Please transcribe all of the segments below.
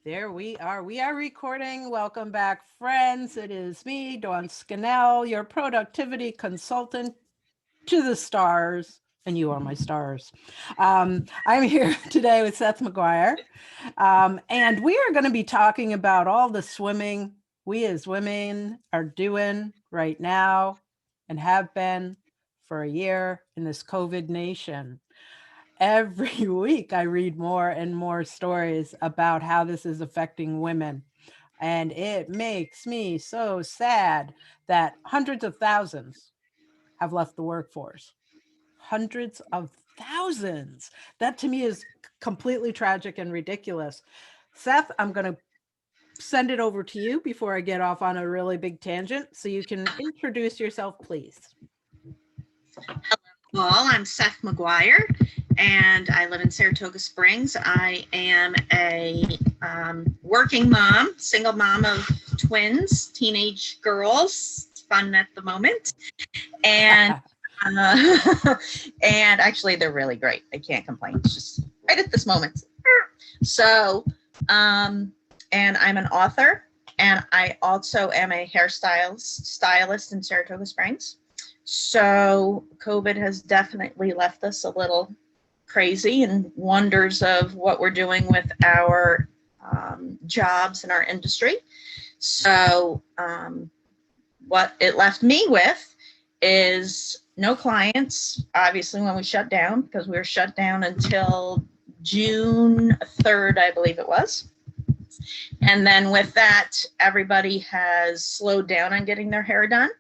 There we are. We are recording. Welcome back, friends. It is me, Dawn Scannell, your productivity consultant to the stars. And you are my stars. I'm here today with Seth McGuire. And we are going to be talking about all the swimming we as women are doing right now and have been for a year in this COVID nation. Every week I read more and more stories about how this is affecting women. And it makes me so sad that hundreds of thousands have left the workforce. Hundreds of thousands. That to me is completely tragic and ridiculous. Seth, I'm going to send it over to you before I get off on a really big tangent so you can introduce yourself, please. Well, I'm Seth McGuire, and I live in Saratoga Springs. I am a working mom, single mom of twins, teenage girls. It's fun at the moment, and and actually, they're really great. I can't complain. It's just right at this moment. So, and I'm an author, and I also am a stylist in Saratoga Springs. So COVID has definitely left us a little crazy and wonders of what we're doing with our jobs in our industry. So what it left me with is no clients, obviously, when we shut down, because we were shut down until June 3rd, I believe it was. And then with that, everybody has slowed down on getting their hair done.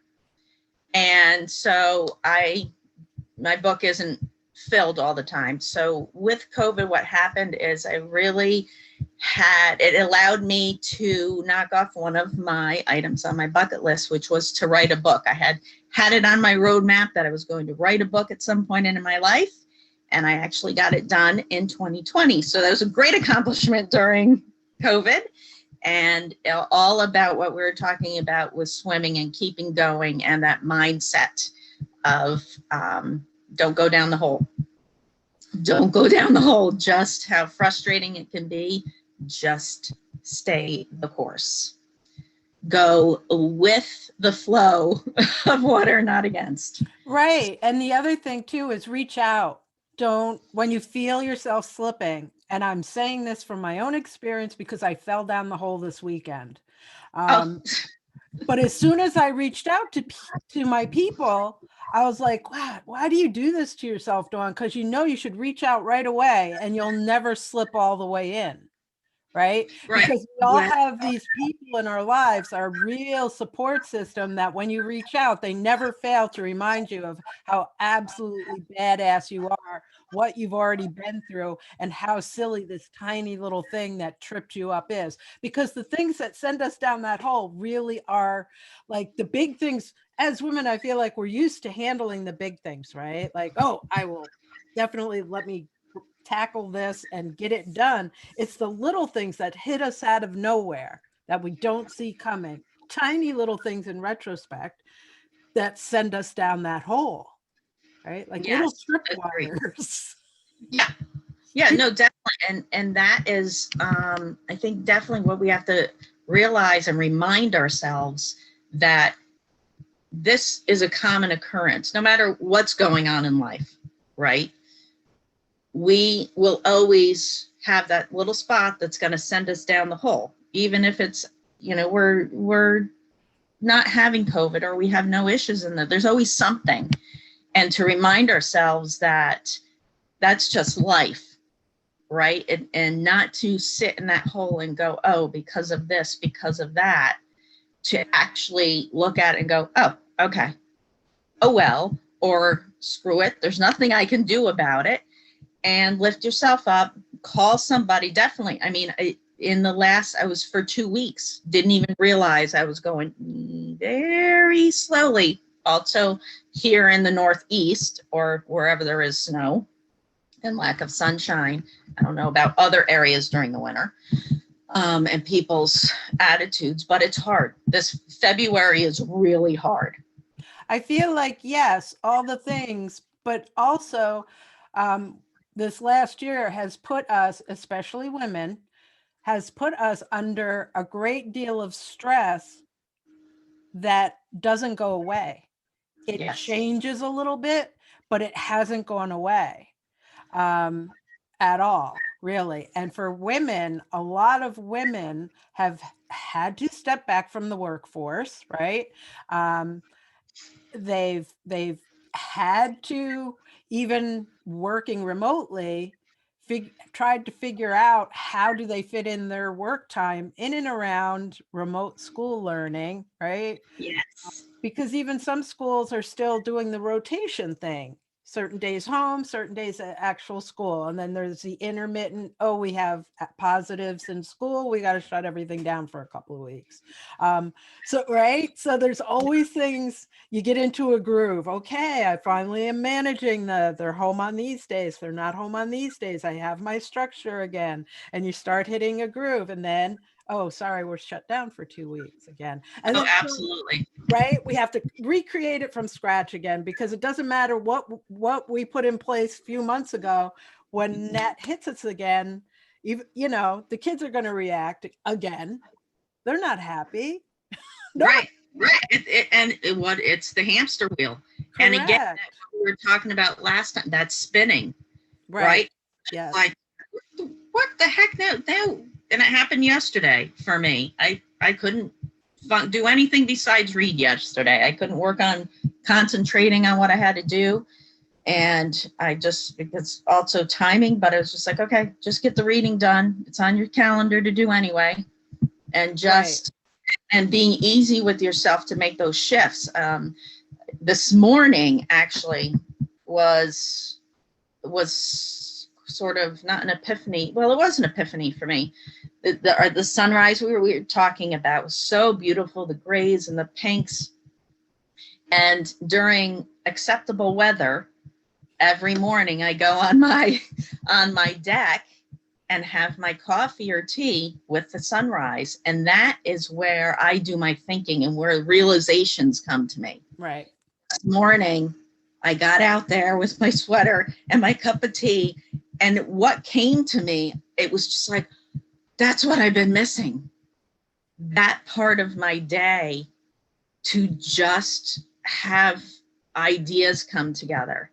And so my book isn't filled all the time. So with COVID, what happened is it allowed me to knock off one of my items on my bucket list, which was to write a book. I had it on my roadmap that I was going to write a book at some point in my life. And I actually got it done in 2020. So that was a great accomplishment during COVID. And all about what we were talking about was swimming and keeping going, and that mindset of don't go down the hole. Don't go down the hole. Just how frustrating it can be. Just stay the course. Go with the flow of water, not against. Right. And the other thing too is reach out. When you feel yourself slipping, and I'm saying this from my own experience because I fell down the hole this weekend. But as soon as I reached out to my people, I was like, wow, why do you do this to yourself, Dawn? Because you should reach out right away and you'll never slip all the way in. Right? Because we all have these people in our lives, our real support system, that when you reach out, they never fail to remind you of how absolutely badass you are, what you've already been through, and how silly this tiny little thing that tripped you up is. Because the things that send us down that hole really are like the big things. As women, I feel like we're used to handling the big things, right? Like, oh, I will definitely let me tackle this and get it done. It's the little things that hit us out of nowhere that we don't see coming, tiny little things in retrospect that send us down that hole, right? Like little tripwires. Yeah, no, definitely. And that is, I think, definitely what we have to realize and remind ourselves, that this is a common occurrence, no matter what's going on in life, right? We will always have that little spot that's going to send us down the hole, even if it's, we're not having COVID or we have no issues in that. There's always something. And to remind ourselves that that's just life, right? And not to sit in that hole and go, oh, because of this, because of that, to actually look at it and go, oh, okay, oh, well, or screw it, there's nothing I can do about it. And lift yourself up, call somebody. Definitely. I mean, I was for 2 weeks, didn't even realize I was going very slowly. Also here in the Northeast, or wherever there is snow and lack of sunshine. I don't know about other areas during the winter, and people's attitudes, but it's hard. This February is really hard. I feel like, yes, all the things, but also, this last year has put us, especially women, has put us under a great deal of stress that doesn't go away. It Yes. changes a little bit, but it hasn't gone away at all, really. And for women, a lot of women have had to step back from the workforce, right? They've had to, even working remotely, tried to figure out how do they fit in their work time in and around remote school learning, right? Yes. Because even some schools are still doing the rotation thing. Certain days home, certain days at actual school. And then there's the intermittent, oh, we have positives in school, we got to shut everything down for a couple of weeks. So, right. So there's always things, you get into a groove. Okay, I finally am managing they're home on these days, they're not home on these days. I have my structure again. And you start hitting a groove, and then, oh, sorry, we're shut down for 2 weeks again. And Oh, then, absolutely. right, we have to recreate it from scratch again, because it doesn't matter what we put in place a few months ago. When that hits us again, even, the kids are going to react again. They're not happy. Right. It's the hamster wheel. Correct. And again, that's what we were talking about last time, that's spinning. Right. Yes. Like, what the heck? No. And it happened yesterday for me. I couldn't do anything besides read yesterday. I couldn't work on concentrating on what I had to do. And it's also timing, but I was just like, okay, just get the reading done. It's on your calendar to do anyway. And just, and being easy with yourself to make those shifts. This morning actually was sort of not an epiphany. Well, it was an epiphany for me. The sunrise we were talking about was so beautiful, the grays and the pinks. And during acceptable weather, every morning I go on my deck and have my coffee or tea with the sunrise. And that is where I do my thinking and where realizations come to me. Right. This morning, I got out there with my sweater and my cup of tea. And what came to me, it was just like, that's what I've been missing. That part of my day, to just have ideas come together.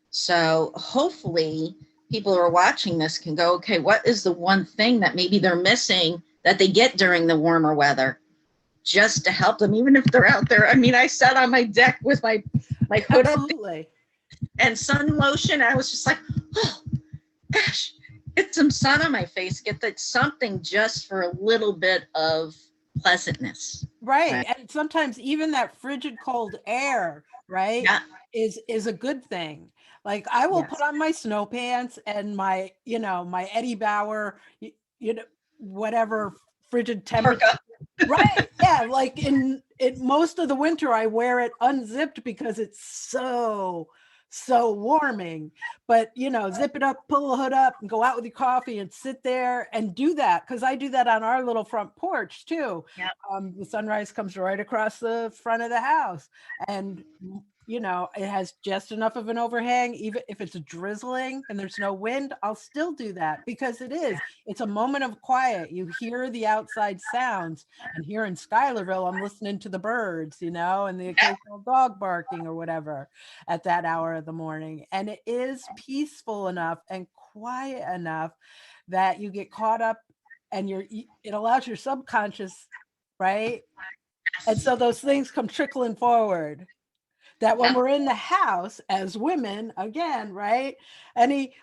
So hopefully people who are watching this can go, okay, what is the one thing that maybe they're missing that they get during the warmer weather, just to help them, even if they're out there. I mean, I sat on my deck with my hood up and sun lotion. I was just like, oh gosh, get some sun on my face, get that something just for a little bit of pleasantness. Right. And sometimes even that frigid cold air, right, is a good thing. Like, I will put on my snow pants and my, my Eddie Bauer, whatever frigid temperature. Right. Yeah. Like in most of the winter, I wear it unzipped because it's so warming. But, zip it up, pull the hood up, and go out with your coffee and sit there and do that. Because I do that on our little front porch too. Yep. The sunrise comes right across the front of the house, and it has just enough of an overhang. Even if it's drizzling and there's no wind, I'll still do that, because it's a moment of quiet. You hear the outside sounds, and here in Schuylerville, I'm listening to the birds, and the occasional dog barking or whatever at that hour of the morning. And it is peaceful enough and quiet enough that you get caught up, and it allows your subconscious, right? And so those things come trickling forward. That when we're in the house as women, again, right?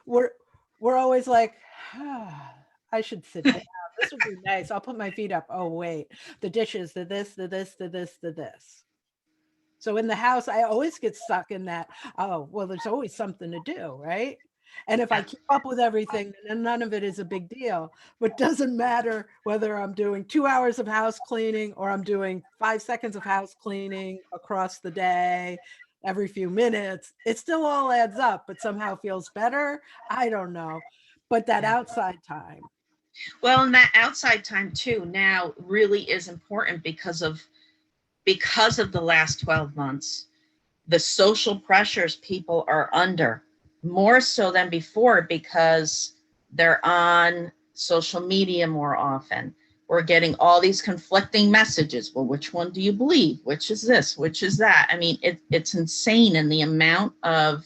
We're always like, I should sit down. This would be nice. I'll put my feet up. Oh, wait, the dishes, the this, the this, the this, the this. So in the house, I always get stuck in that. Oh, well, there's always something to do, right? And if I keep up with everything, then none of it is a big deal. But it doesn't matter whether I'm doing 2 hours of house cleaning or I'm doing 5 seconds of house cleaning across the day, every few minutes. It still all adds up, but somehow feels better. I don't know. But that outside time. Well, and that outside time too now really is important because of the last 12 months, the social pressures people are under, more so than before, because they're on social media more often. We're getting all these conflicting messages. Well, which one do you believe? Which is this? Which is that? I mean, it's insane in the amount of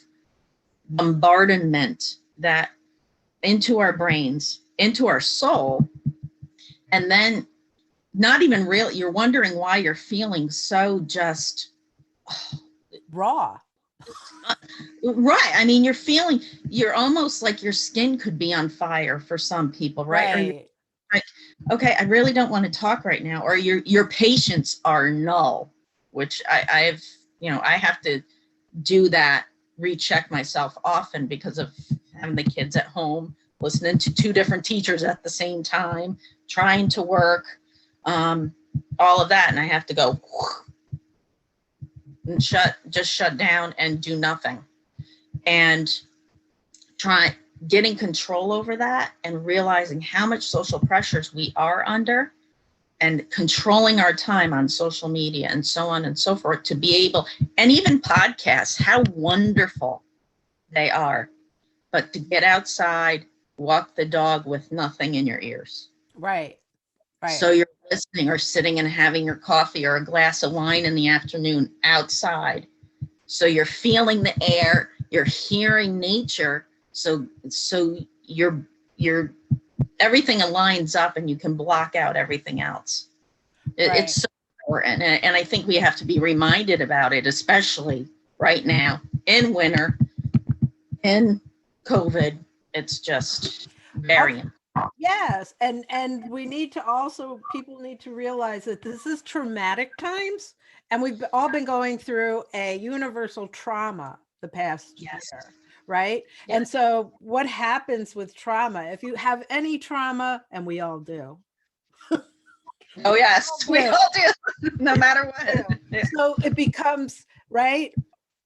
bombardment that into our brains, into our soul, and then not even real. You're wondering why you're feeling so just raw. Right. I mean, you're almost like your skin could be on fire for some people, right? Or you're like, okay, I really don't want to talk right now. Or your patience are null, which I have to do that, recheck myself often because of having the kids at home, listening to 2 different teachers at the same time, trying to work, all of that. And I have to go and shut down and do nothing. And getting control over that and realizing how much social pressures we are under and controlling our time on social media and so on and so forth to be able, and even podcasts, how wonderful they are, but to get outside, walk the dog with nothing in your ears. Right. So you're listening or sitting and having your coffee or a glass of wine in the afternoon outside. So you're feeling the air, you're hearing nature. So you're everything aligns up and you can block out everything else. It's so important. And I think we have to be reminded about it, especially right now in winter, in COVID. It's just very important. Yes. And we need to also, people need to realize that this is traumatic times. And we've all been going through a universal trauma the past year, right? Yes. And so what happens with trauma, if you have any trauma, and we all do. Oh, yes, we all do, no matter what. So it becomes, right?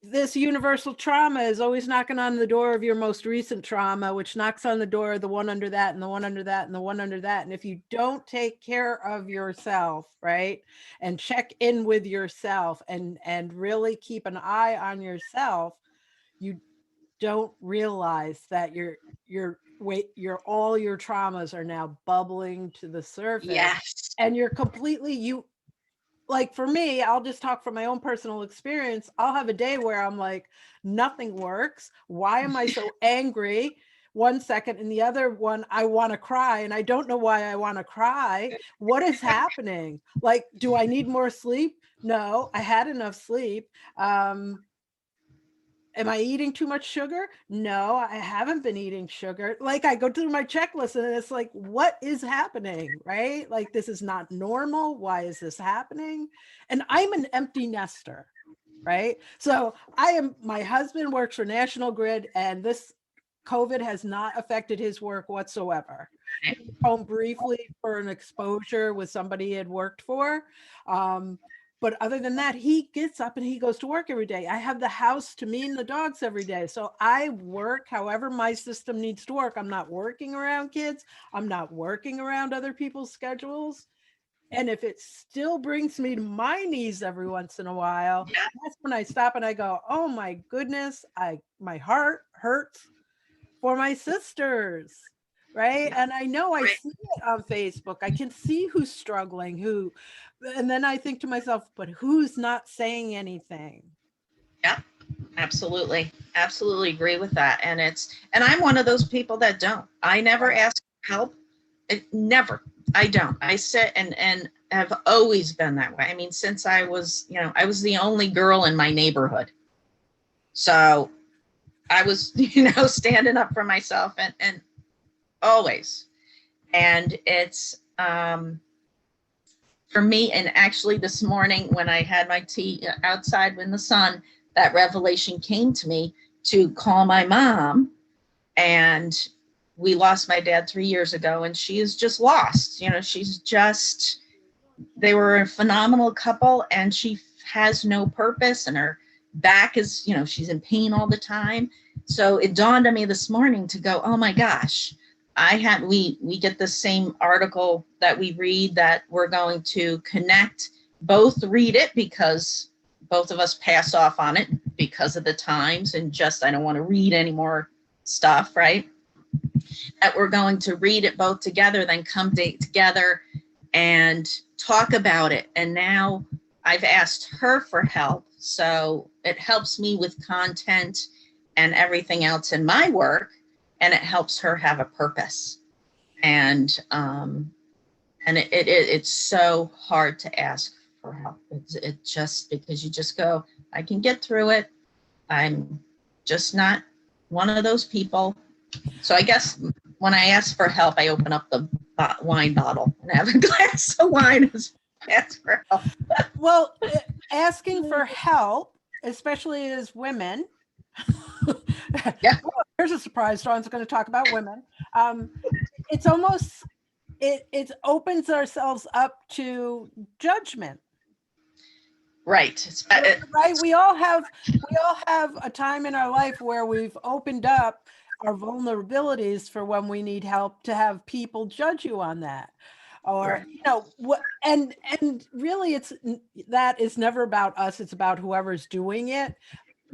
This universal trauma is always knocking on the door of your most recent trauma, which knocks on the door of the one under that and the one under that and the one under that. And if you don't take care of yourself, right, and check in with yourself and really keep an eye on yourself, you don't realize that all your traumas are now bubbling to the surface. Yes. And you're completely, like for me, I'll just talk from my own personal experience. I'll have a day where I'm like, nothing works. Why am I so angry? 1 second, and the other one, I want to cry, and I don't know why I want to cry. What is happening? Like, do I need more sleep? No, I had enough sleep. Am I eating too much sugar? No, I haven't been eating sugar. Like I go through my checklist and it's like, what is happening, right? Like, this is not normal. Why is this happening? And I'm an empty nester, right? So my husband works for National Grid, and this COVID has not affected his work whatsoever. He was home briefly for an exposure with somebody he had worked for. But other than that, he gets up and he goes to work every day. I have the house to me and the dogs every day. So I work however my system needs to work. I'm not working around kids. I'm not working around other people's schedules. And if it still brings me to my knees every once in a while, that's when I stop and I go, oh my goodness, my heart hurts for my sisters. Right. And I know I see it on Facebook. I can see who's struggling, and then I think to myself, but who's not saying anything? Yeah, absolutely. Absolutely agree with that. And I'm one of those people that don't. I never ask for help. Never. I don't. I sit and have always been that way. I mean, since I was the only girl in my neighborhood. So I was, standing up for myself and always. And it's, for me, and actually this morning when I had my tea outside in the sun, that revelation came to me to call my mom. And we lost my dad 3 years ago, and she is just lost. They were a phenomenal couple, and she has no purpose, and her back is, she's in pain all the time. So it dawned on me this morning to go, oh my gosh, we get the same article that we read, that we're going to both read it because both of us pass off on it because of the times and I don't want to read any more stuff, right? that we're going to read it both together, then come together and talk about it. And now I've asked her for help. So it helps me with content and everything else in my work. And it helps her have a purpose. And it's so hard to ask for help. It just, because you just go, I can get through it. I'm just not one of those people. So I guess when I ask for help, I open up the wine bottle and have a glass of wine as I ask for help. Well, asking for help, especially as women, yeah. Here's a surprise. Dawn's going to talk about women. It's almost, it opens ourselves up to judgment. Right. Right. We all have a time in our life where we've opened up our vulnerabilities for when we need help, to have people judge you on that. Or, right. You know, what, and really that is never about us. It's about whoever's doing it.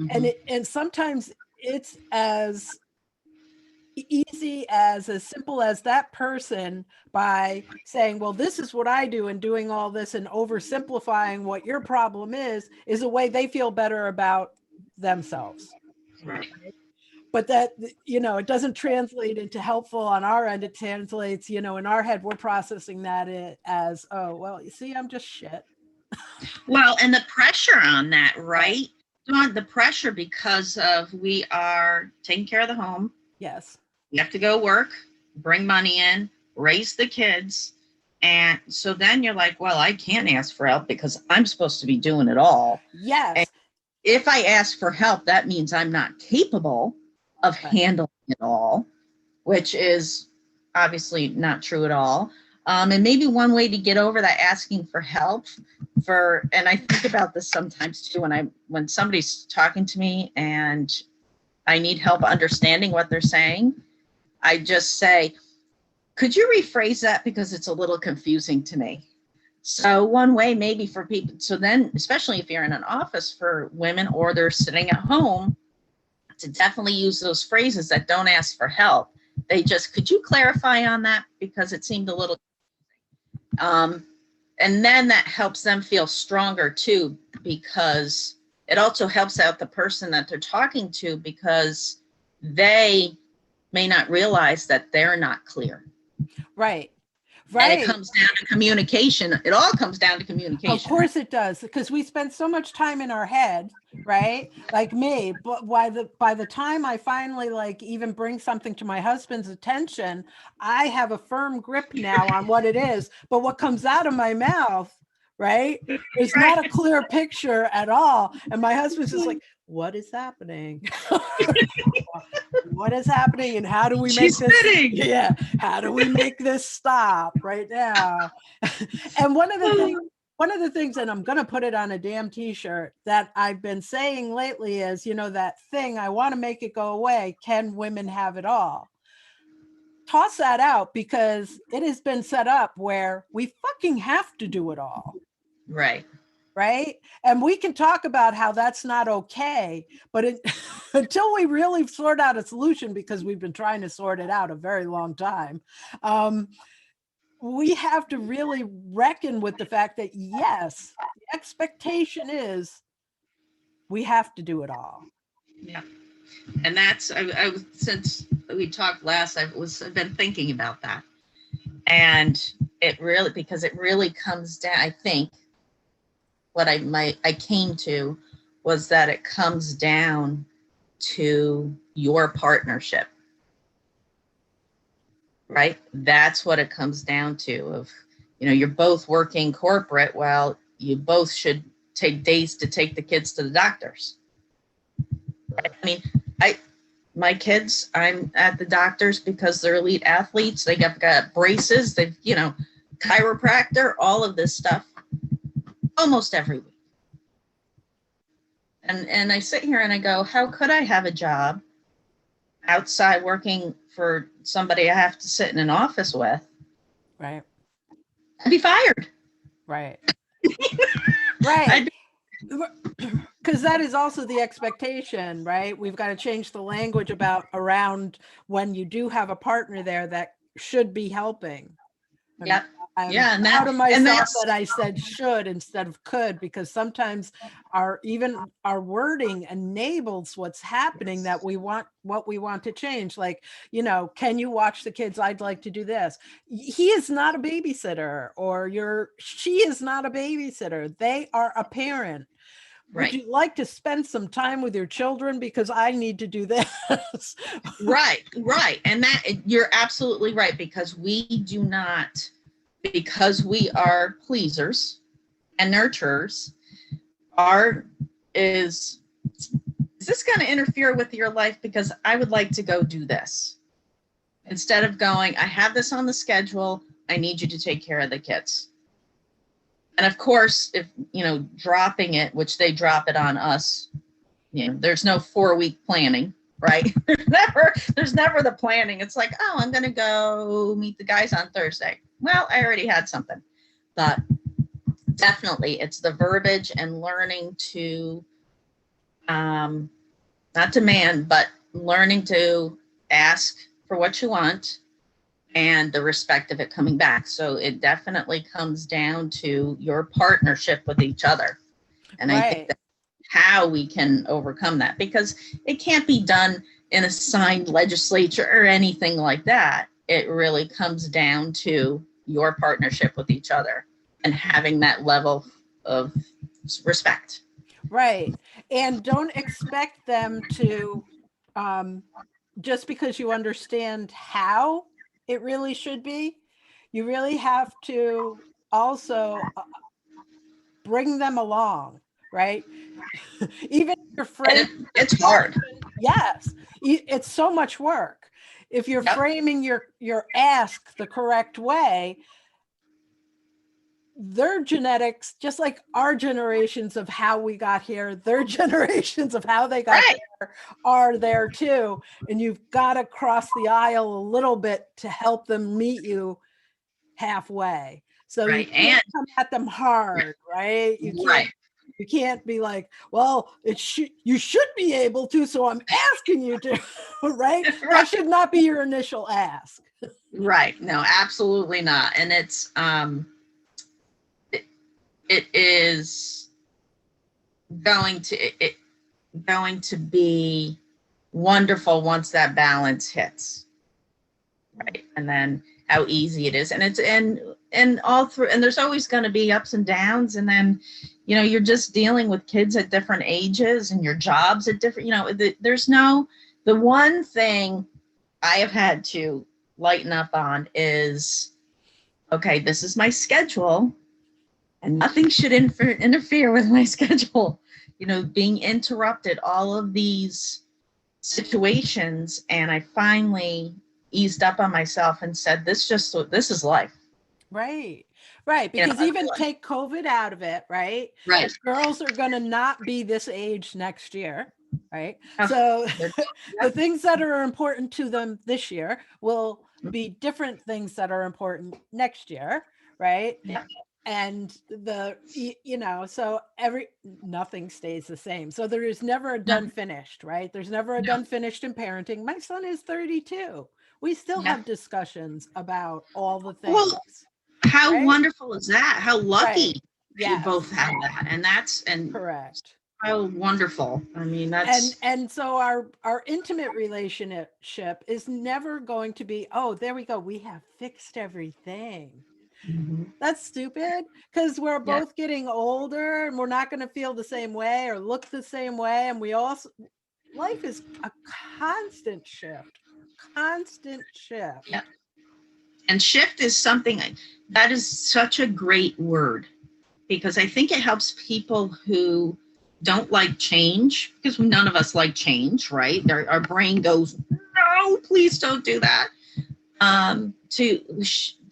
Mm-hmm. And sometimes it's as easy, as simple as that person, by saying, well, this is what I do, and doing all this and oversimplifying what your problem is a way they feel better about themselves. Right. But that, you know, it doesn't translate into helpful on our end. It translates, you know, in our head, we're processing that as, oh, well, you see, I'm just shit. Well, and the pressure on that, right? The pressure, because of, we are taking care of the home. Yes. You have to go work, bring money in, raise the kids. And so then you're like, well, I can't ask for help because I'm supposed to be doing it all. Yes. And if I ask for help, that means I'm not capable of handling it all, which is obviously not true at all. And maybe one way to get over that asking for help and I think about this sometimes too, when somebody's talking to me and I need help understanding what they're saying, I just say, could you rephrase that, because it's a little confusing to me. So one way maybe for people, so then, especially if you're in an office for women or they're sitting at home, to definitely use those phrases that don't ask for help. They just, could you clarify on that, because it seemed a little, and then that helps them feel stronger too, because it also helps out the person that they're talking to, because they may not realize that they're not clear. Right. Right. And it comes down to communication. It all comes down to communication. Of course it does, because we spend so much time in our head, right? Like me, but by the time I finally even bring something to my husband's attention, I have a firm grip now on what it is. But what comes out of my mouth, right, is not a clear picture at all. And my husband's just like, what is happening? What is happening, and how do we make this? Yeah, how do we make this stop right now? And one of the things, and I'm going to put it on a damn t-shirt, that I've been saying lately is, you know, that thing, I want to make it go away. Can women have it all? Toss that out, because it has been set up where we fucking have to do it all. Right. Right. And we can talk about how that's not okay, but until we really sort out a solution, because we've been trying to sort it out a very long time, we have to really reckon with the fact that, yes, the expectation is we have to do it all. Yeah. And that's, since we talked last, I've been thinking about that. And it really, because it really comes down, I think, what I came to was that it comes down to your partnership, right? That's what it comes down to. Of, you know, you're both working corporate. Well, you both should take days to take the kids to the doctors. I mean, my kids, I'm at the doctors because they're elite athletes. They got braces, they've, you know, chiropractor, all of this stuff. Almost every week. And I sit here and I go, how could I have a job outside working for somebody I have to sit in an office with? Right. I'd be fired. Right. Right. because that is also the expectation, right? We've got to change the language around when you do have a partner there that should be helping. Yep. I'm Yeah, and proud of myself that's that I said should instead of could, because sometimes our wording enables what's happening that we want, what we want to change. Like, can you watch the kids? I'd like to do this. He is not a babysitter, or she is not a babysitter. They are a parent. right. Would you like to spend some time with your children? Because I need to do this. Right. And that you're absolutely right, because we do not, because we are pleasers and nurturers, is this going to interfere with your life? Because I would like to go do this. Instead of going, I have this on the schedule, I need you to take care of the kids. And of course, if, dropping it, which they drop it on us, there's no 4-week planning, right? There's never the planning. It's like, oh, I'm going to go meet the guys on Thursday. Well, I already had something. But definitely it's the verbiage and learning to, not demand, but learning to ask for what you want, and the respect of it coming back. So it definitely comes down to your partnership with each other. And I think that's how we can overcome that, because it can't be done in a signed legislature or anything like that. It really comes down to your partnership with each other and having that level of respect. Right. And don't expect them to, just because you understand how it really should be, you really have to also bring them along, right? Even if you're framing, it's hard. Yes, it's so much work. If you're framing your ask the correct way, their genetics, just like our generations of how we got here, their generations of how they got there are there too. And you've got to cross the aisle a little bit to help them meet you halfway. So you can't come at them hard, right? You can't be like, well, you should be able to, so I'm asking you to, right? That should not be your initial ask. Right. No, absolutely not. And it's, it is going to be wonderful once that balance hits, right? And then how easy it is, and it's and all through, and there's always going to be ups and downs, and then you're just dealing with kids at different ages and your jobs at different, the one thing I have had to lighten up on is, okay, this is my schedule. And nothing should interfere with my schedule. Being interrupted, all of these situations. And I finally eased up on myself and said, this is life. Right. Because even take COVID out of it, right? Right. Girls are going to not be this age next year, right? So the things that are important to them this year will be different things that are important next year, right? Yeah. And so nothing stays the same. So there is never a done finished, right? There's never a done finished in parenting. My son is 32. We still have discussions about all the things. Well, how wonderful is that? How lucky you both have that. And correct. How wonderful. I mean, that's and so our intimate relationship is never going to be, oh, there we go, we have fixed everything. Mm-hmm. That's stupid, because we're both getting older and we're not going to feel the same way or look the same way. And life is a constant shift. Yeah. And shift is something that is such a great word, because I think it helps people who don't like change, because none of us like change, right? Our brain goes, no, please don't do that.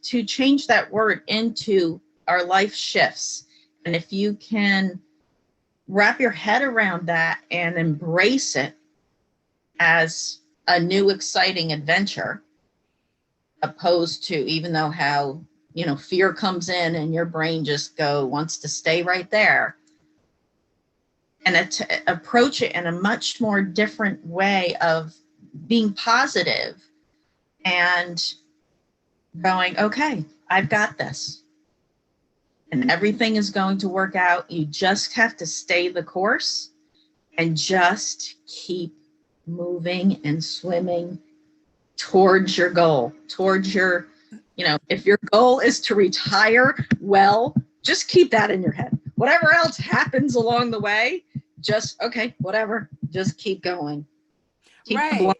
To change that word into our life shifts. And if you can wrap your head around that and embrace it as a new, exciting adventure, opposed to, even though how, fear comes in and your brain just wants to stay right there. and approach it in a much more different way of being positive and going, okay, I've got this. And everything is going to work out. You just have to stay the course and just keep moving and swimming towards your goal, towards your, if your goal is to retire, well, just keep that in your head. Whatever else happens along the way, just, okay, whatever, just keep going. Keep the blinders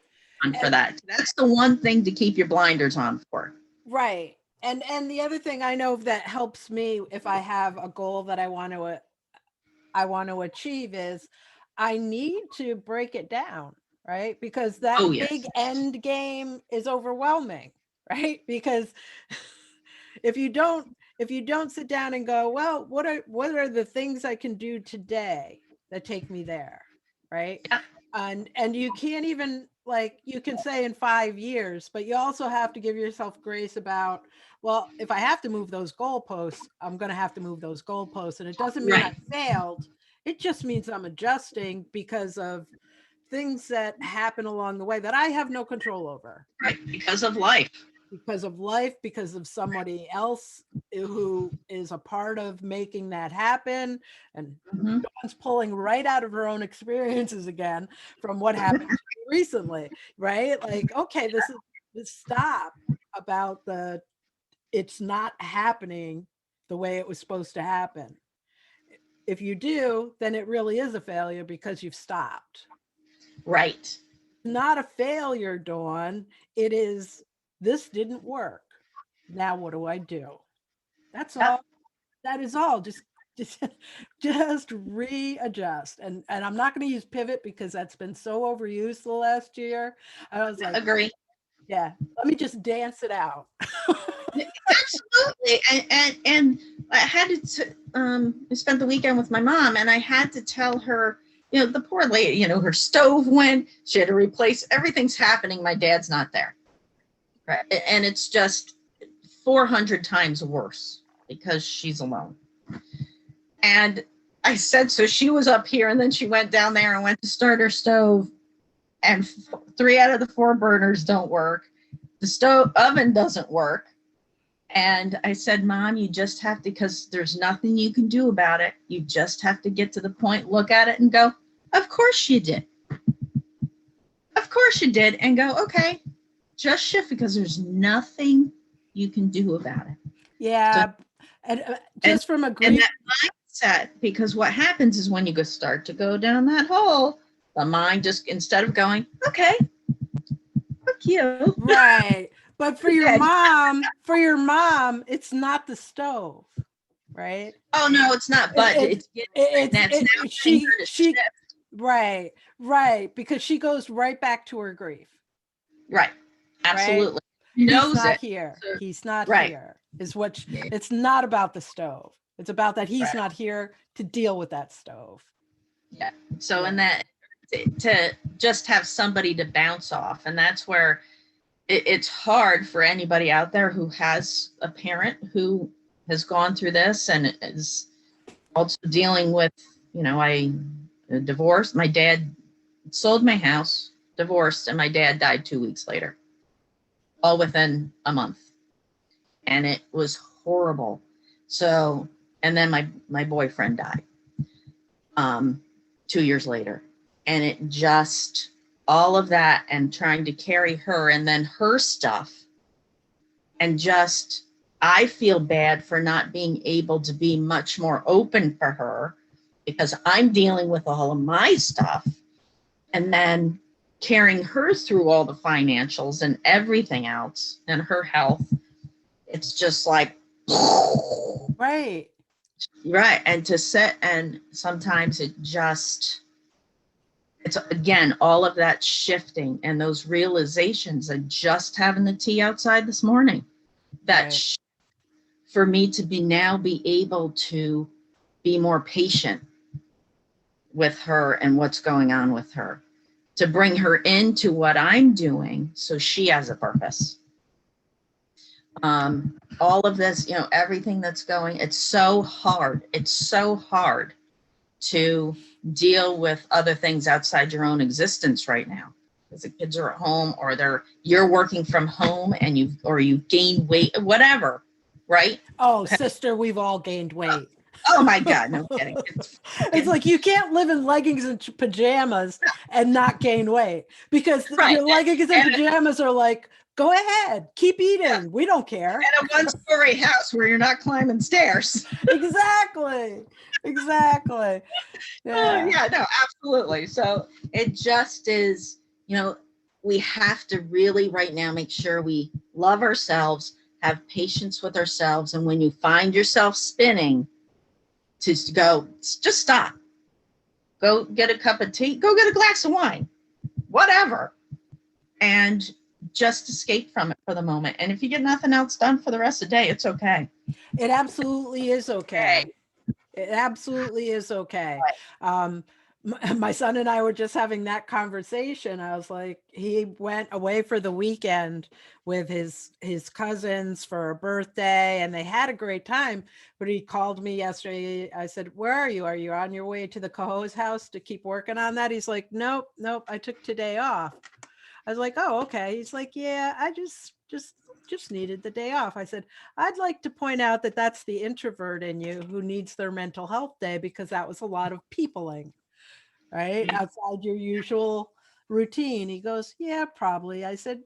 on for that. That's the one thing to keep your blinders on for. Right. And the other thing I know that helps me if I have a goal that I want to achieve is I need to break it down, right? Because that big end game is overwhelming, right? Because if you don't sit down and go, well, what are the things I can do today that take me there, right? Yeah. And you can't even, like, you can say in 5 years, but you also have to give yourself grace about, well, if I have to move those goalposts, I'm going to have to move those goalposts. And it doesn't mean I failed. It just means I'm adjusting because of things that happen along the way that I have no control over. Right, because of life. Because of somebody else who is a part of making that happen. And Dawn's pulling right out of her own experiences again from what happened recently, right? Like, okay, this stop about it's not happening the way it was supposed to happen. If you do, then it really is a failure because you've stopped. Right. Not a failure, Dawn. It is, this didn't work. Now what do I do? That's all. That is all. Just readjust. And I'm not going to use pivot because that's been so overused the last year. I was like, agree. Yeah, let me just dance it out. Absolutely. And I had to I spent the weekend with my mom, and I had to tell her, the poor lady, her stove went, she had to replace, everything's happening, my dad's not there. Right. And it's just 400 times worse because she's alone. And I said, so she was up here, and then she went down there and went to start her stove, and 3 out of the 4 burners don't work. The oven doesn't work. And I said, Mom, you just have to, because there's nothing you can do about it. You just have to get to the point, look at it and go, of course you did. Of course you did. And go, okay, just shift, because there's nothing you can do about it. Yeah. From a grief. And that mindset, because what happens is when you start to go down that hole, the mind just, instead of going, okay, fuck you. Right. But for your mom, it's not the stove, right? Oh no, it's not. But right, because she goes right back to her grief. Right, absolutely. Right? He's not here. He's not here. Is what? It's not about the stove. It's about that he's not here to deal with that stove. Yeah. So in that, to just have somebody to bounce off, and that's where it's hard for anybody out there who has a parent who has gone through this and is also dealing with, I divorced. My dad sold my house, divorced, and my dad died 2 weeks later, all within a month. And it was horrible. So, and then my boyfriend died 2 years later. And it just, all of that, and trying to carry her and then her stuff, and just, I feel bad for not being able to be much more open for her, because I'm dealing with all of my stuff, and then carrying her through all the financials and everything else, and her health. It's just like, right. And to sit, and sometimes it's again, all of that shifting and those realizations, and just having the tea outside this morning, that for me to be able to be more patient with her and what's going on with her, to bring her into what I'm doing so she has a purpose. All of this, everything that's going, it's so hard. It's so hard to deal with other things outside your own existence right now. Because the kids are at home, or you're working from home and you've gained weight, whatever, right? Oh, sister, we've all gained weight. Oh my God, no kidding. It's like you can't live in leggings and pajamas and not gain weight, because your leggings and pajamas are like, go ahead, keep eating. Yeah. We don't care. And a one-story house where you're not climbing stairs. Exactly. Yeah. Yeah, no, absolutely. So it just is, we have to really right now make sure we love ourselves, have patience with ourselves. And when you find yourself spinning, just stop. Go get a cup of tea, go get a glass of wine, whatever. And just escape from it for the moment. And if you get nothing else done for the rest of the day, it's okay. It absolutely is okay. It absolutely is okay. My son and I were just having that conversation. I was like, he went away for the weekend with his cousins for a birthday, and they had a great time. But he called me yesterday. I said, where are you? Are you on your way to the Coho's house to keep working on that? He's like, nope, I took today off. I was like, oh, okay. He's like, yeah, I just needed the day off. I said, I'd like to point out that that's the introvert in you who needs their mental health day, because that was a lot of peopling, right? Outside your usual routine. He goes, yeah, probably. I said,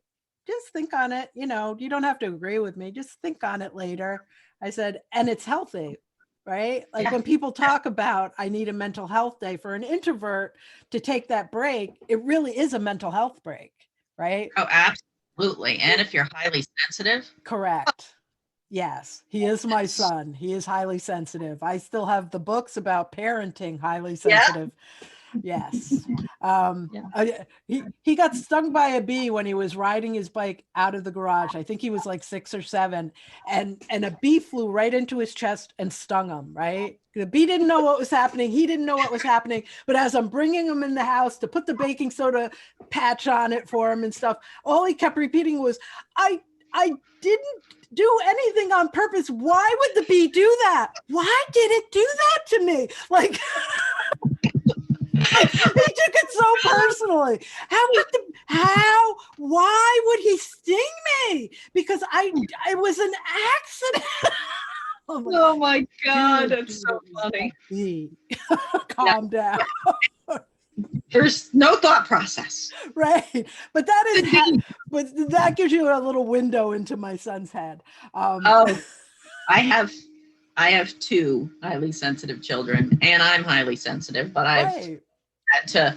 just think on it. You don't have to agree with me. Just think on it later. I said, and it's healthy, right? Like when people talk about, I need a mental health day, for an introvert to take that break, it really is a mental health break, right? Oh, absolutely. And if you're highly sensitive. Correct. Yes, he is my son. He is highly sensitive. I still have the books about parenting highly sensitive. Yeah. Yes. He got stung by a bee when he was riding his bike out of the garage. I think he was like 6 or 7, and a bee flew right into his chest and stung him, right? The bee didn't know what was happening. He didn't know what was happening. But as I'm bringing him in the house to put the baking soda patch on it for him and stuff, all he kept repeating was, I didn't do anything on purpose. Why would the bee do that? Why did it do that to me? Like, he took it so personally. Why would he sting me? Because it was an accident. Oh my God, that's so funny. Calm down. There's no thought process. Right. But that gives you a little window into my son's head. I have 2 highly sensitive children, and I'm highly sensitive, but I've had to,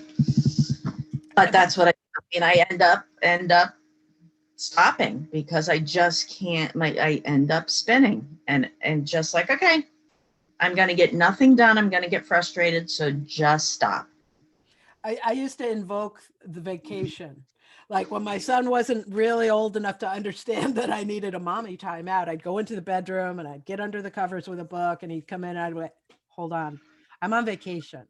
but that's what I end up stopping, because I just can't, I end up spinning and just like, okay, I'm going to get nothing done. I'm going to get frustrated. So just stop. I used to invoke the vacation. Like when my son wasn't really old enough to understand that I needed a mommy time out, I'd go into the bedroom and I'd get under the covers with a book, and he'd come in and I'd go, hold on, I'm on vacation.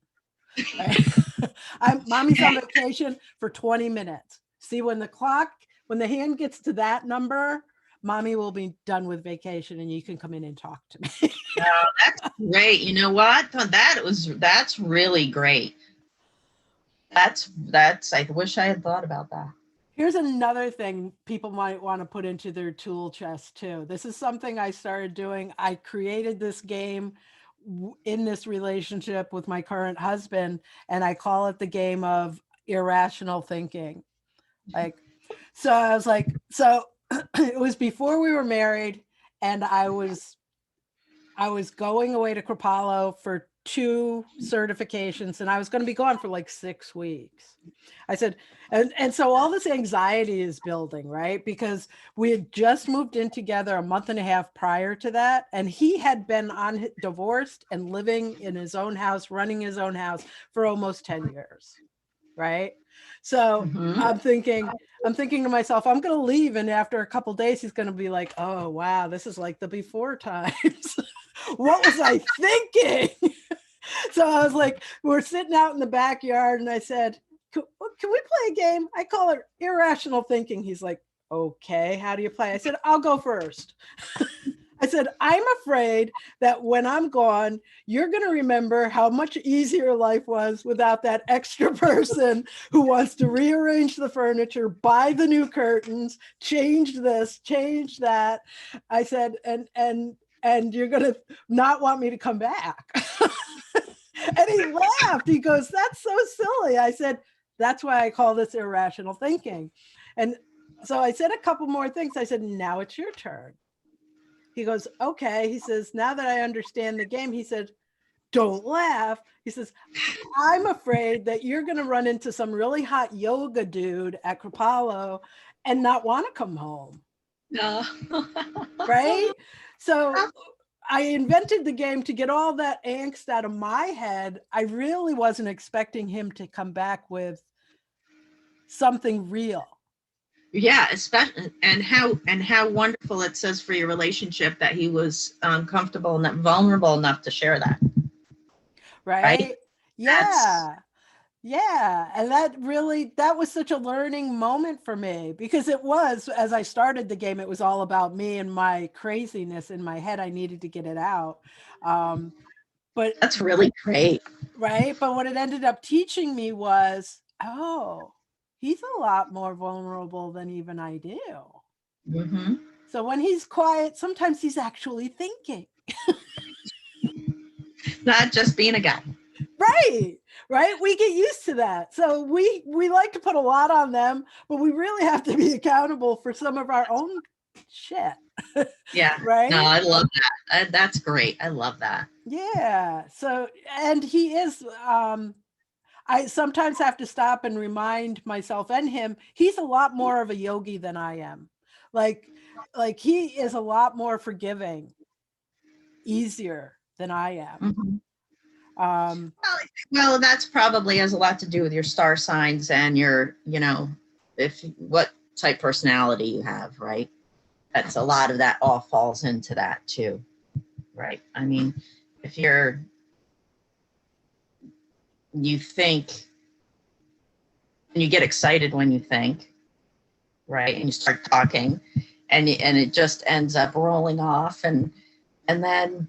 Mommy's on vacation for 20 minutes. See, when the hand gets to that number, mommy will be done with vacation and you can come in and talk to me. Oh, that's great. You know what? That's really great. I wish I had thought about that. Here's another thing people might want to put into their tool chest too. This is something I started doing. I created this game in this relationship with my current husband, and I call it the game of irrational thinking. So I was like, it was before we were married, and I was going away to Kripalu for 2 certifications, and I was going to be gone for like 6 weeks. I said, and so all this anxiety is building, right? Because we had just moved in together a month and a half prior to that. And he had been divorced and living in his own house, running his own house for almost 10 years. Right. So I'm thinking to myself, I'm going to leave. And after a couple of days, he's going to be like, oh, wow, this is like the before times. What was I thinking? So I was like, we're sitting out in the backyard, and I said, can we play a game? I call it irrational thinking. He's like, okay, how do you play? I said, I'll go first. I said, I'm afraid that when I'm gone, you're going to remember how much easier life was without that extra person who wants to rearrange the furniture, buy the new curtains, change this, change that. I said, and you're going to not want me to come back. And he laughed. He goes, that's so silly. I said, that's why I call this irrational thinking. And so I said a couple more things. I said, now it's your turn. He goes, okay. He says, now that I understand the game, he said, don't laugh. He says, I'm afraid that you're going to run into some really hot yoga dude at Kripalu and not want to come home. No. Right? So I invented the game to get all that angst out of my head. I really wasn't expecting him to come back with something real. Yeah, especially, and how wonderful it says for your relationship that he was comfortable and vulnerable enough to share that. Right? Yeah. Yeah. And that was such a learning moment for me, because it was, as I started the game, it was all about me and my craziness in my head. I needed to get it out. But that's really great. Right. But what it ended up teaching me was, oh, he's a lot more vulnerable than even I do. Mm-hmm. So when he's quiet, sometimes he's actually thinking. Not just being a guy. Right. We get used to that. So we like to put a lot on them, but we really have to be accountable for some of our own shit. Yeah. Right. No, I love that. That's great. I love that. Yeah. So, and he is, I sometimes have to stop and remind myself and him, he's a lot more of a yogi than I am. Like he is a lot more forgiving, easier than I am. Mm-hmm. Well, that's probably has a lot to do with your star signs and your, what type personality you have, right? That's a lot of that all falls into that too, right? I mean, if you think and you get excited when you think, right? And you start talking and it just ends up rolling off and then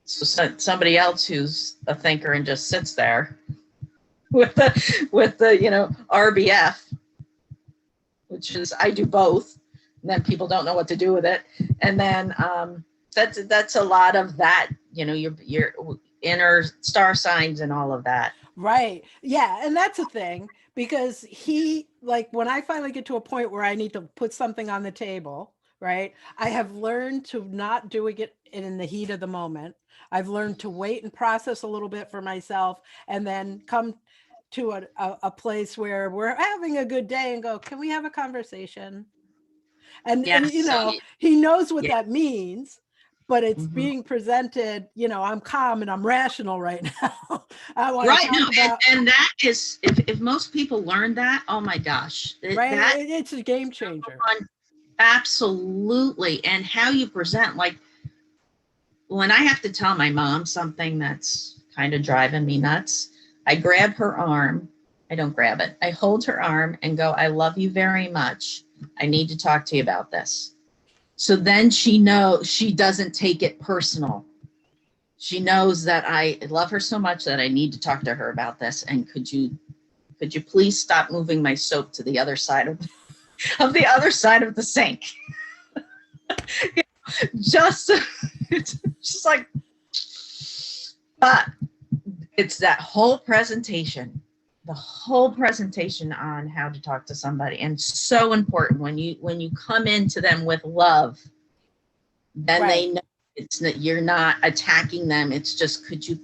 somebody else who's a thinker and just sits there with the RBF, which is I do both, and then people don't know what to do with it, and then that's a lot of that, your inner star signs and all of that. Right. Yeah. And that's a thing, because when I finally get to a point where I need to put something on the table, right, I have learned to not doing it in the heat of the moment. I've learned to wait and process a little bit for myself, and then come to a place where we're having a good day and go, can we have a conversation? And he knows what that means, but it's being presented, I'm calm and I'm rational right now. Right. No, and that is, if most people learn that, oh my gosh. It's a game changer. Absolutely. And how you present, like when I have to tell my mom something that's kind of driving me nuts, I grab her arm. I don't grab it. I hold her arm and go, I love you very much. I need to talk to you about this. So then she knows, she doesn't take it personal. She knows that I love her so much that I need to talk to her about this. And could you please stop moving my soap to the other side of the other side of the sink? Just like, but it's that whole presentation, on how to talk to somebody, and so important when you come into them with love, then they know it's that you're not attacking them. It's just, could you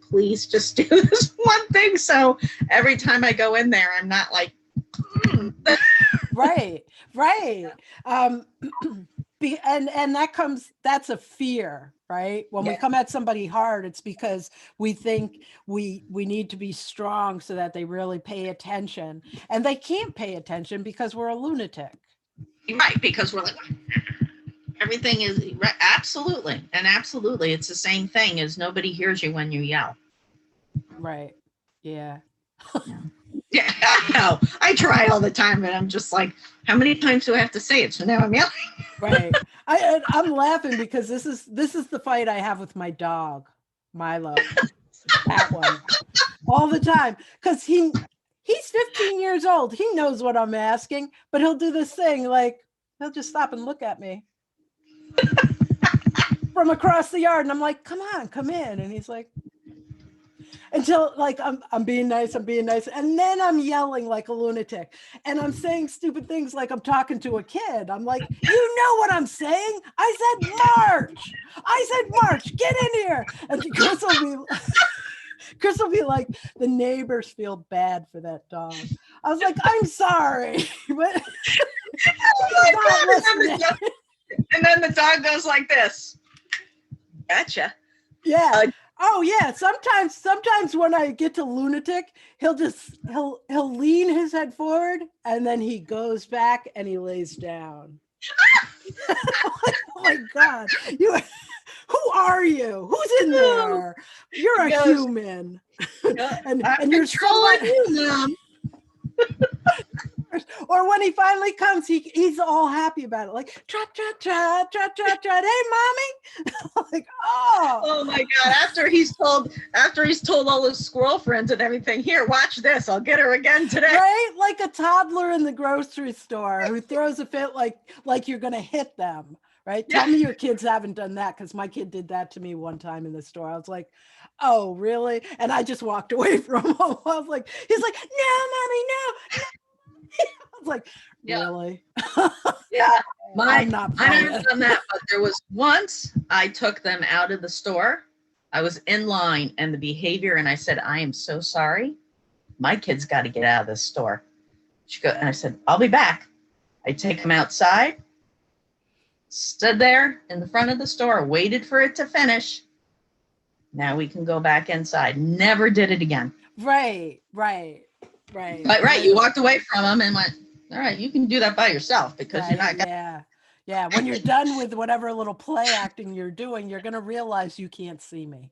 please just do this one thing? So every time I go in there, I'm not like, right. And that's a fear, right? When we come at somebody hard, it's because we think we need to be strong so that they really pay attention, and they can't pay attention because we're a lunatic. Right, because we're like, everything is absolutely. And absolutely, it's the same thing as nobody hears you when you yell. Right. Yeah. Yeah, I know. I try all the time, and I'm just like, how many times do I have to say it? So now I'm yelling. Right. I'm laughing because this is the fight I have with my dog, Milo, that one, all the time. Because he's 15 years old. He knows what I'm asking, but he'll do this thing like he'll just stop and look at me from across the yard, and I'm like, "Come on, come in," and he's like, until like I'm being nice, and then I'm yelling like a lunatic, and I'm saying stupid things like I'm talking to a kid. I'm like, you know what I'm saying? I said March, get in here. And Chris will be like, the neighbors feel bad for that dog. I was like, I'm sorry, but he's not listening. And then the dog goes like this. Gotcha. Yeah. Oh yeah. Sometimes when I get to lunatic, he'll lean his head forward and then he goes back and he lays down. Like, oh my God. Who are you? Who's in there? You're a human. And you're controlling you. Or when he finally comes, he's all happy about it. Like, trot, trot, trot, trot, trot, trot. Hey, mommy. Like, oh my God. After he's told all his squirrel friends and everything, here, watch this. I'll get her again today. Right? Like a toddler in the grocery store who throws a fit like you're going to hit them. Right? Yeah. Tell me your kids haven't done that, because my kid did that to me one time in the store. I was like, oh, really? And I just walked away from him. I was like, he's like, no, mommy, no. I was like, really? Yeah. I never done that, but there was once I took them out of the store. I was in line and the behavior, and I said, I am so sorry. My kid's got to get out of this store. And I said, I'll be back. I take them outside, stood there in the front of the store, waited for it to finish. Now we can go back inside. Never did it again. Right. But right, you walked away from them and went, all right, you can do that by yourself, because you're not gonna. Yeah. When you're done with whatever little play acting you're doing, you're gonna realize you can't see me.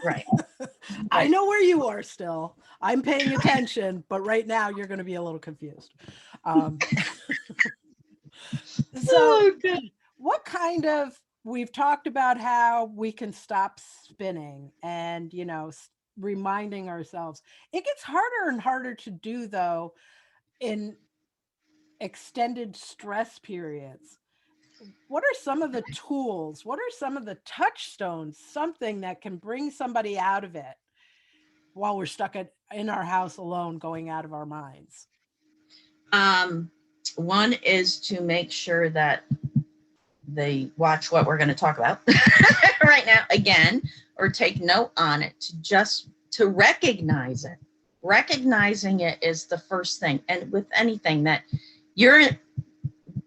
Right. I know where you are still. I'm paying attention, but right now you're gonna be a little confused. So what kind of, we've talked about how we can stop spinning and, reminding ourselves. It gets harder and harder to do, though, in extended stress periods. What are some of the tools? What are some of the touchstones? Something that can bring somebody out of it while we're stuck in our house alone, going out of our minds? One is to make sure that they watch what we're going to talk about right now again, or take note on it, to recognize it. Recognizing it is the first thing. And with anything that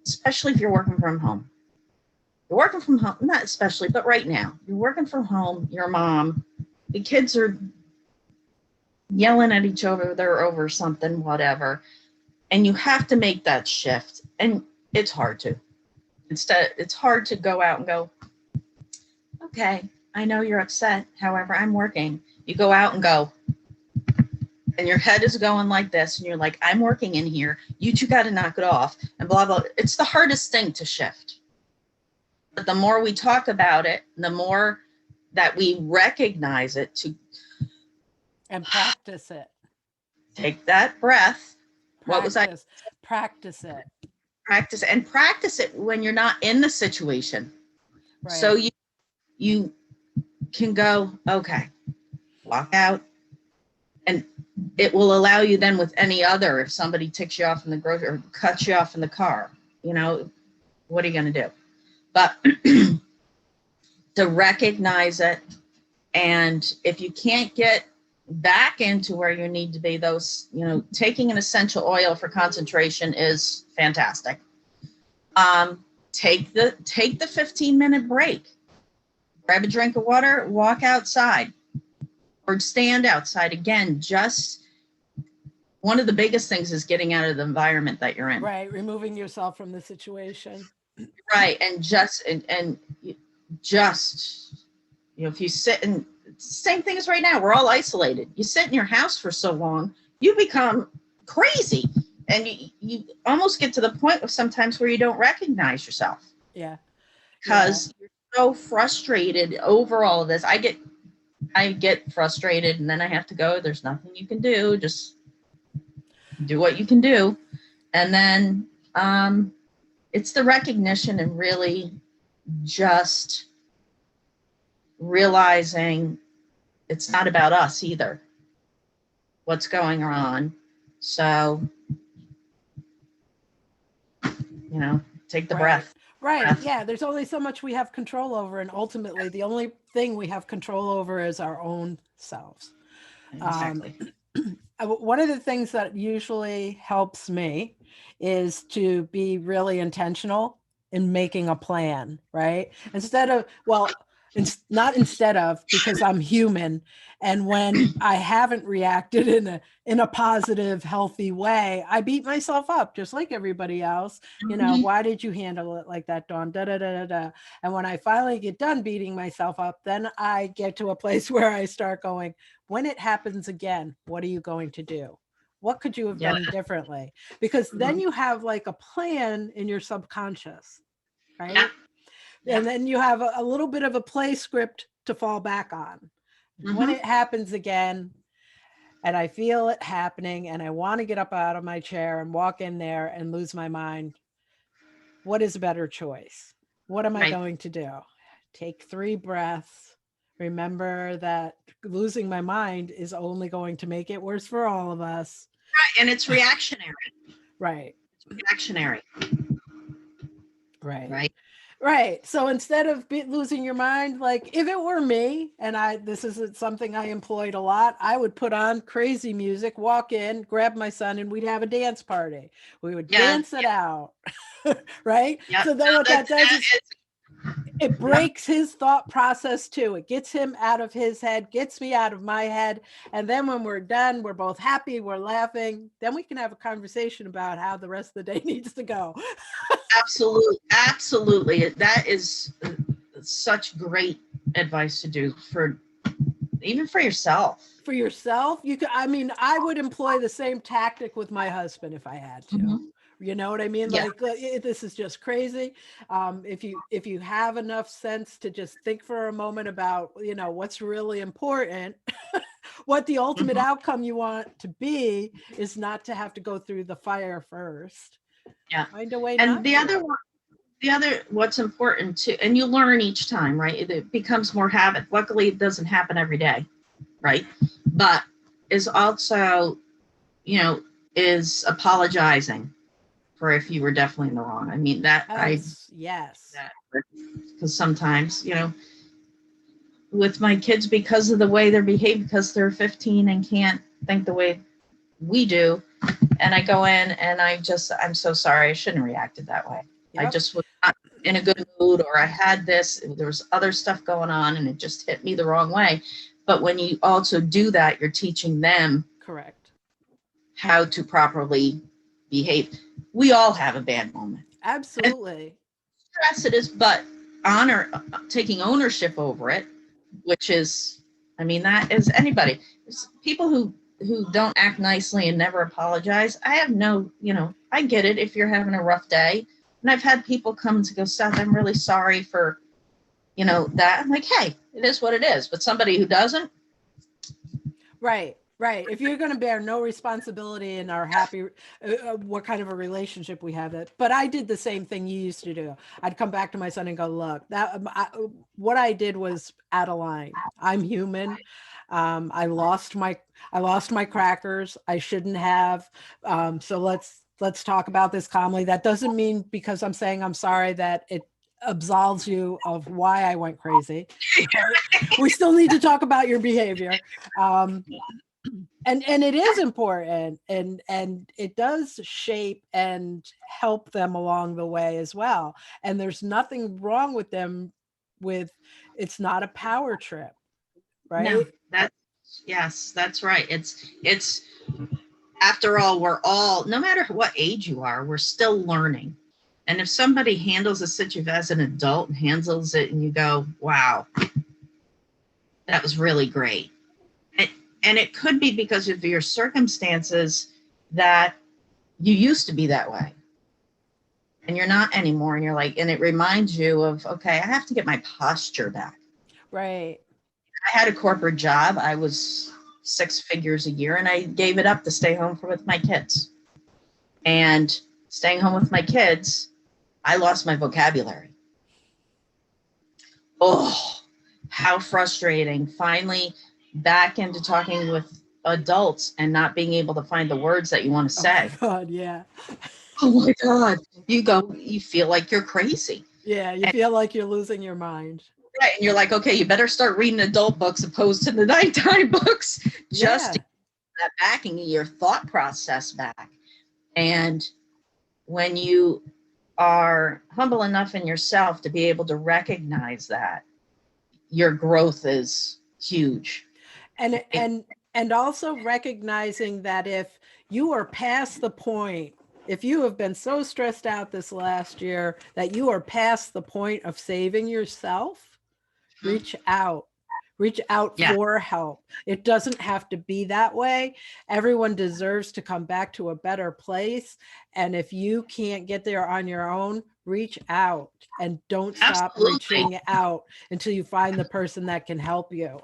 especially if you're working from home, not especially, but right now, you're working from home, you're a mom, the kids are yelling at each other over something, whatever. And you have to make that shift. And it's hard to. It's hard to go out and go, okay, I know you're upset. However, I'm working. You go out and go, and your head is going like this. And you're like, I'm working in here. You two got to knock it off, and blah, blah. It's the hardest thing to shift. But the more we talk about it, the more that we recognize it, and practice it. Take that breath. Practice it. Practice it when you're not in the situation. Right. So you can go, okay, walk out, and it will allow you then with any other, if somebody ticks you off in the grocery or cuts you off in the car, what are you going to do? But to recognize it, and if you can't get back into where you need to be, those, taking an essential oil for concentration is fantastic. Take the 15-minute break, grab a drink of water, walk outside, or stand outside. Again, just one of the biggest things is getting out of the environment that you're in. Right. Removing yourself from the situation. Right. And just, if you sit in, same thing as right now, we're all isolated. You sit in your house for so long, you become crazy. And you almost get to the point of sometimes where you don't recognize yourself. Yeah. Because you're so frustrated over all of this. I get frustrated, and then I have to go, there's nothing you can do. Just do what you can do. And then it's the recognition and really just realizing it's not about us either, what's going on. So, you know, take the breath. Right. Yeah. There's only so much we have control over. And ultimately, the only thing we have control over is our own selves. Exactly. One of the things that usually helps me is to be really intentional in making a plan, right? Instead of, not instead of, because I'm human. And when I haven't reacted in a positive, healthy way, I beat myself up just like everybody else. You know, why did you handle it like that, Dawn? Da, da, da, da, da. And when I finally get done beating myself up, then I get to a place where I start going, when it happens again, what are you going to do? What could you have done differently? Because then you have like a plan in your subconscious, right? And then you have a little bit of a play script to fall back on. When it happens again, and I feel it happening, and I want to get up out of my chair and walk in there and lose my mind, what is a better choice? What am I going to do? Take 3 breaths. Remember that losing my mind is only going to make it worse for all of us. Right. And it's reactionary. Right. It's reactionary. Right. So instead of losing your mind, like if it were me, and this isn't something I employed a lot, I would put on crazy music, walk in, grab my son, and we'd have a dance party. We would dance it out. Right. So then what that does is it breaks his thought process too. It gets him out of his head, gets me out of my head. And then when we're done, we're both happy, we're laughing. Then we can have a conversation about how the rest of the day needs to go. Absolutely. Absolutely. That is such great advice to do even for yourself. For yourself, I would employ the same tactic with my husband if I had to. You know what I mean? Like, this is just crazy. If you have enough sense to just think for a moment about, what's really important, what the ultimate outcome you want to be is not to have to go through the fire first. Yeah. Find a way. And what's important too, and you learn each time, right? It becomes more habit. Luckily, it doesn't happen every day, right? But is also, is apologizing for if you were definitely in the wrong. I mean, because sometimes, with my kids, because of the way they're behaved, because they're 15 and can't think the way we do, and I go in and I'm so sorry, I shouldn't have reacted that way. I just was not in a good mood, or I had there was other stuff going on and it just hit me the wrong way. But when you also do that, you're teaching them how to properly behave. We all have a bad moment. Absolutely. Stress it is, but taking ownership over it, which is, that is anybody. It's people who don't act nicely and never apologize. I have I get it if you're having a rough day. And I've had people come to go, Seth, I'm really sorry for, that. I'm like, hey, it is what it is. But somebody who doesn't. Right. If you're going to bear no responsibility in our happy, what kind of a relationship we have it. But I did the same thing you used to do. I'd come back to my son and go, look, what I did was out of line. I'm human. I lost my crackers. I shouldn't have. So let's talk about this calmly. That doesn't mean because I'm saying I'm sorry that it absolves you of why I went crazy. We still need to talk about your behavior. And it is important, and it does shape and help them along the way as well. And there's nothing wrong with them it's not a power trip, right? No, that's right. It's after all, we're all, no matter what age you are, we're still learning. And if somebody handles a situation as an adult and handles it and you go, wow, that was really great. And it could be because of your circumstances that you used to be that way and you're not anymore. And you're like, and it reminds you of, okay, I have to get my posture back. Right. I had a corporate job. I was 6 figures a year, and I gave it up to stay home with my kids. And staying home with my kids, I lost my vocabulary. Oh, how frustrating. Finally back into talking with adults and not being able to find the words that you want to say. Oh my God, yeah. Oh my God. You feel like you're crazy. Yeah, you feel like you're losing your mind. Right. And you're like, okay, you better start reading adult books opposed to the nighttime books, just to get that backing your thought process back. And when you are humble enough in yourself to be able to recognize that, your growth is huge. And also recognizing that if you are past the point, if you have been so stressed out this last year that you are past the point of saving yourself, reach out for help. It doesn't have to be that way. Everyone deserves to come back to a better place. And if you can't get there on your own, reach out and don't stop reaching out until you find the person that can help you.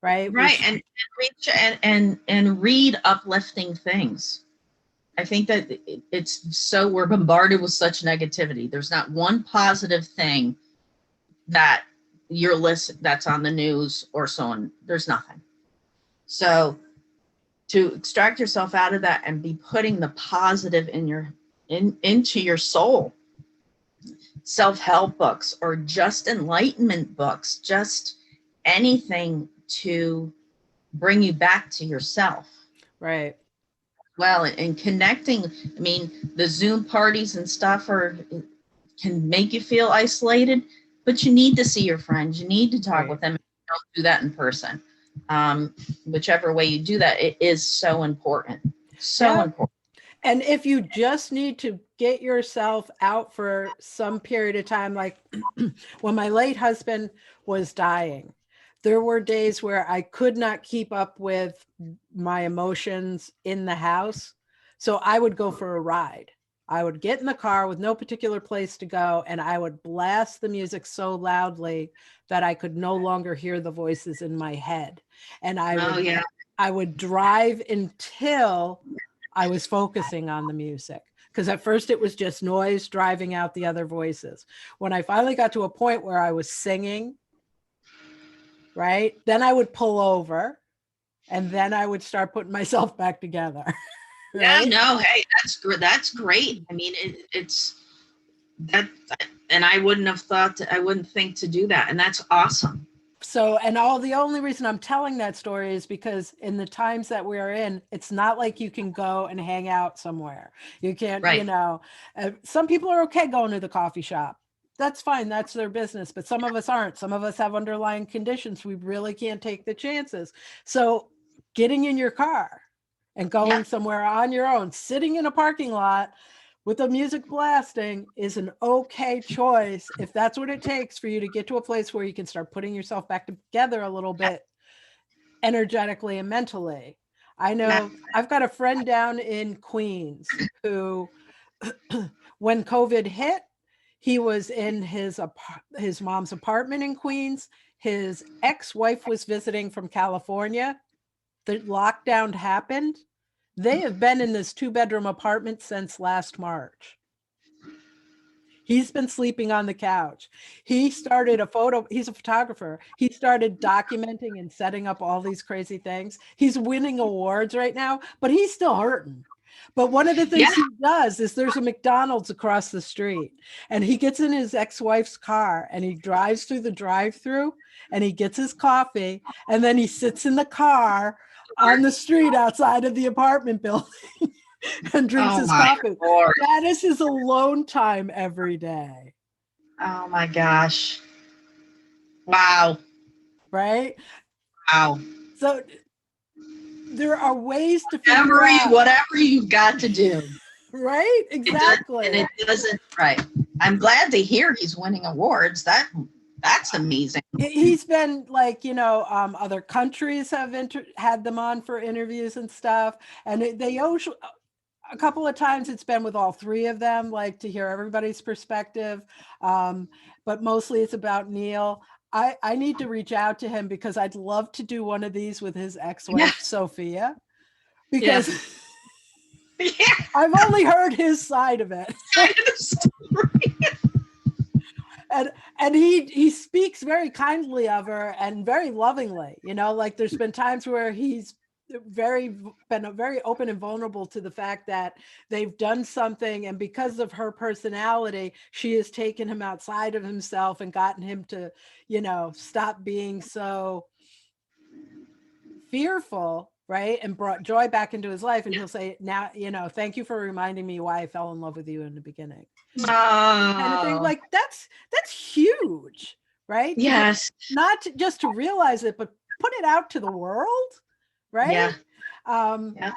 Right. And reach and read uplifting things. I think that we're bombarded with such negativity. There's not one positive thing that that's on the news or so on. There's nothing. So to extract yourself out of that and be putting the positive into your soul, self-help books or just enlightenment books, just anything to bring you back to yourself. Right. Well, and connecting, I mean, the Zoom parties and stuff can make you feel isolated, but you need to see your friends. You need to talk with them. Don't do that in person. Whichever way you do that, it is so important. So important. And if you just need to get yourself out for some period of time, like when my late husband was dying, there were days where I could not keep up with my emotions in the house. So I would go for a ride. I would get in the car with no particular place to go, and I would blast the music so loudly that I could no longer hear the voices in my head. And I would drive until I was focusing on the music. Because at first it was just noise driving out the other voices. When I finally got to a point where I was singing, right, then I would pull over and then I would start putting myself back together. Right? Yeah, no, hey, that's great. I mean, it's that, and I wouldn't think to do that. And that's awesome. So, and the only reason I'm telling that story is because in the times that we're in, it's not like you can go and hang out somewhere. You can't, some people are okay going to the coffee shop. That's fine. That's their business. But some of us aren't. Some of us have underlying conditions. We really can't take the chances. So getting in your car and going somewhere on your own, sitting in a parking lot with the music blasting is an okay choice if that's what it takes for you to get to a place where you can start putting yourself back together a little bit energetically and mentally. I know I've got a friend down in Queens who, when COVID hit, he was in his mom's apartment in Queens. His ex-wife was visiting from California. The lockdown happened. They have been in this 2-bedroom apartment since last March. He's been sleeping on the couch. He's a photographer. He started documenting and setting up all these crazy things. He's winning awards right now, but he's still hurting. But one of the things he does is there's a McDonald's across the street, and he gets in his ex-wife's car and he drives through the drive-through and he gets his coffee, and then he sits in the car on the street outside of the apartment building and drinks his coffee. Lord. That is his alone time every day. Oh my gosh. Wow. Right? Wow. So there are ways to figure out whatever you've got to do. Right? Exactly. And it doesn't, right. I'm glad to hear he's winning awards. That's amazing. He's been like, other countries have had them on for interviews and stuff. And they usually, a couple of times it's been with all three of them, like to hear everybody's perspective. But mostly it's about Neil. I need to reach out to him because I'd love to do one of these with his ex-wife, Sophia, because I've only heard his side of it. And he speaks very kindly of her and very lovingly, like there's been times where he's been very open and vulnerable to the fact that they've done something, and because of her personality, she has taken him outside of himself and gotten him to, stop being so fearful, right? And brought joy back into his life. And he'll say, now, thank you for reminding me why I fell in love with you in the beginning. Kind of thing. Like that's huge, right? Yes. Not just to realize it, but put it out to the world, right? Yeah.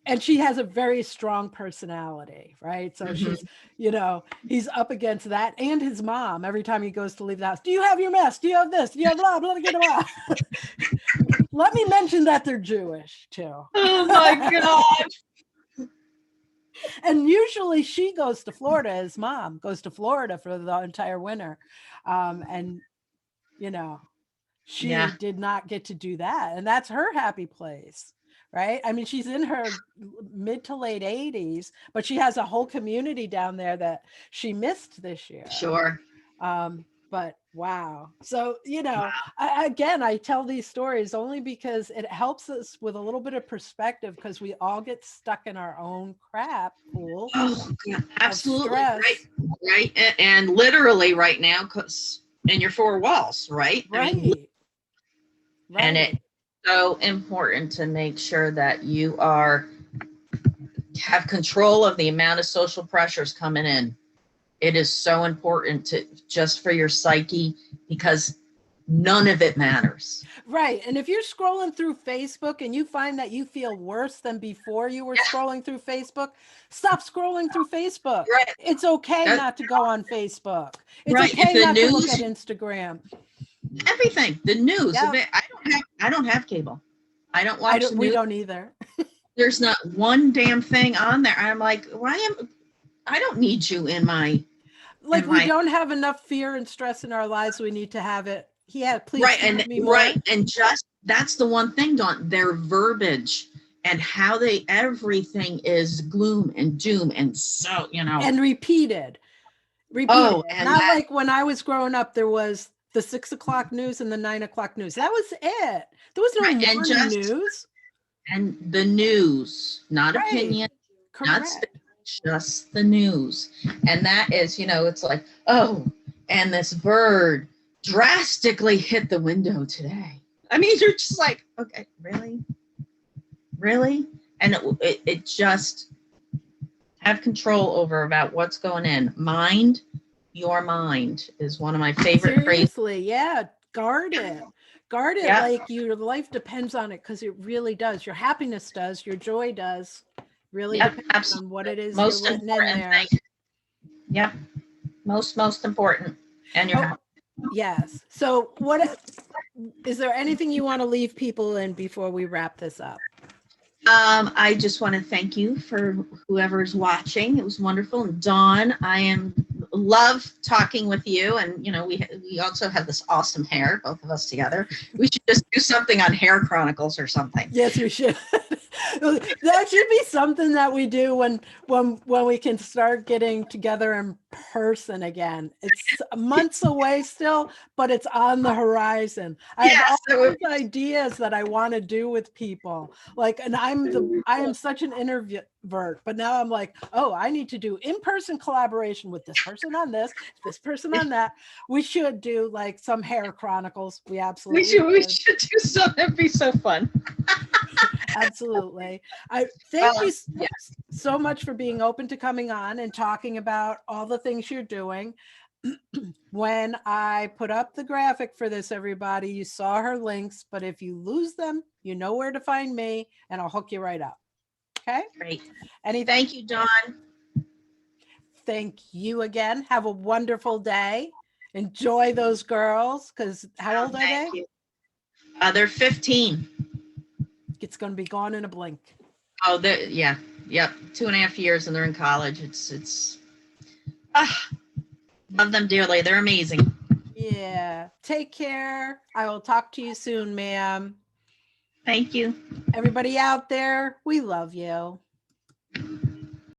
And she has a very strong personality, right? So she's, he's up against that, and his mom. Every time he goes to leave the house, do you have your mess? Do you have this? Do you have blah blah blah blah? Let me mention that they're Jewish too. Oh my God. And usually she goes to Florida. His mom goes to Florida for the entire winter, and she did not get to do that, and that's her happy place. Right. I mean, she's in her mid to late 80s, but she has a whole community down there that she missed this year. Sure. But wow. So, I tell these stories only because it helps us with a little bit of perspective, because we all get stuck in our own crap pool. Oh, God, absolutely. Right. And literally right now, because in your four walls, right? Right. I mean, and it's so important to make sure that you have control of the amount of social pressures coming in. It is so important to just for your psyche, because none of it matters. Right. And if you're scrolling through Facebook and you find that you feel worse than before you were scrolling through Facebook, stop scrolling through Facebook. Right. It's okay not to go on Facebook. It's okay not to look at Instagram. Everything. The news. Yeah. I don't have cable. I don't watch the news. We don't either. There's not one damn thing on there. I'm like, I don't need you in my... Like, we don't have enough fear and stress in our lives. We need to have it. Yeah, please. Right. And just, that's the one thing, Dawn, their verbiage and how everything is gloom and doom. And so, and repeated. Oh, and not like when I was growing up, there was the 6 o'clock news and the 9 o'clock news. That was it. There was no morning news. And the news, not opinion, not just the news. And that is, it's like, oh, and this bird drastically hit the window today. I mean, you're just like, okay, really? And it just have control over about what's going in. Mind your mind is one of my favorite phrases. Yeah. Guard it. Like your life depends on it, because it really does. Your happiness does. Your joy does. Really depends on what it is you're letting in there. Yep. Most important. And your heart. Yes. So is there anything you want to leave people in before we wrap this up? I just want to thank you for whoever's watching. It was wonderful. And Dawn, love talking with you. And, we also have this awesome hair, both of us together. We should just do something on Hair Chronicles or something. Yes, we should. That should be something that we do when we can start getting together in person again. It's months away still, but it's on the horizon. I have all these ideas that I want to do with people. Like, and I am such an introvert, but now I'm like, oh, I need to do in-person collaboration with this person on this person on that. We should do like some Hair Chronicles. We absolutely we should do something. That'd be so fun. Absolutely. I thank you so much for being open to coming on and talking about all the things you're doing. When I put up the graphic for this, everybody, you saw her links, but if you lose them, you know where to find me, and I'll hook you right up. Okay? Great. Thank you, Dawn. Thank you again. Have a wonderful day. Enjoy those girls, because how old are they? Thank you. They're 15. It's going to be gone in a blink. Oh, yeah. Yep. 2.5 years and they're in college. It's love them dearly. They're amazing. Yeah. Take care. I will talk to you soon, ma'am. Thank you. Everybody out there, we love you.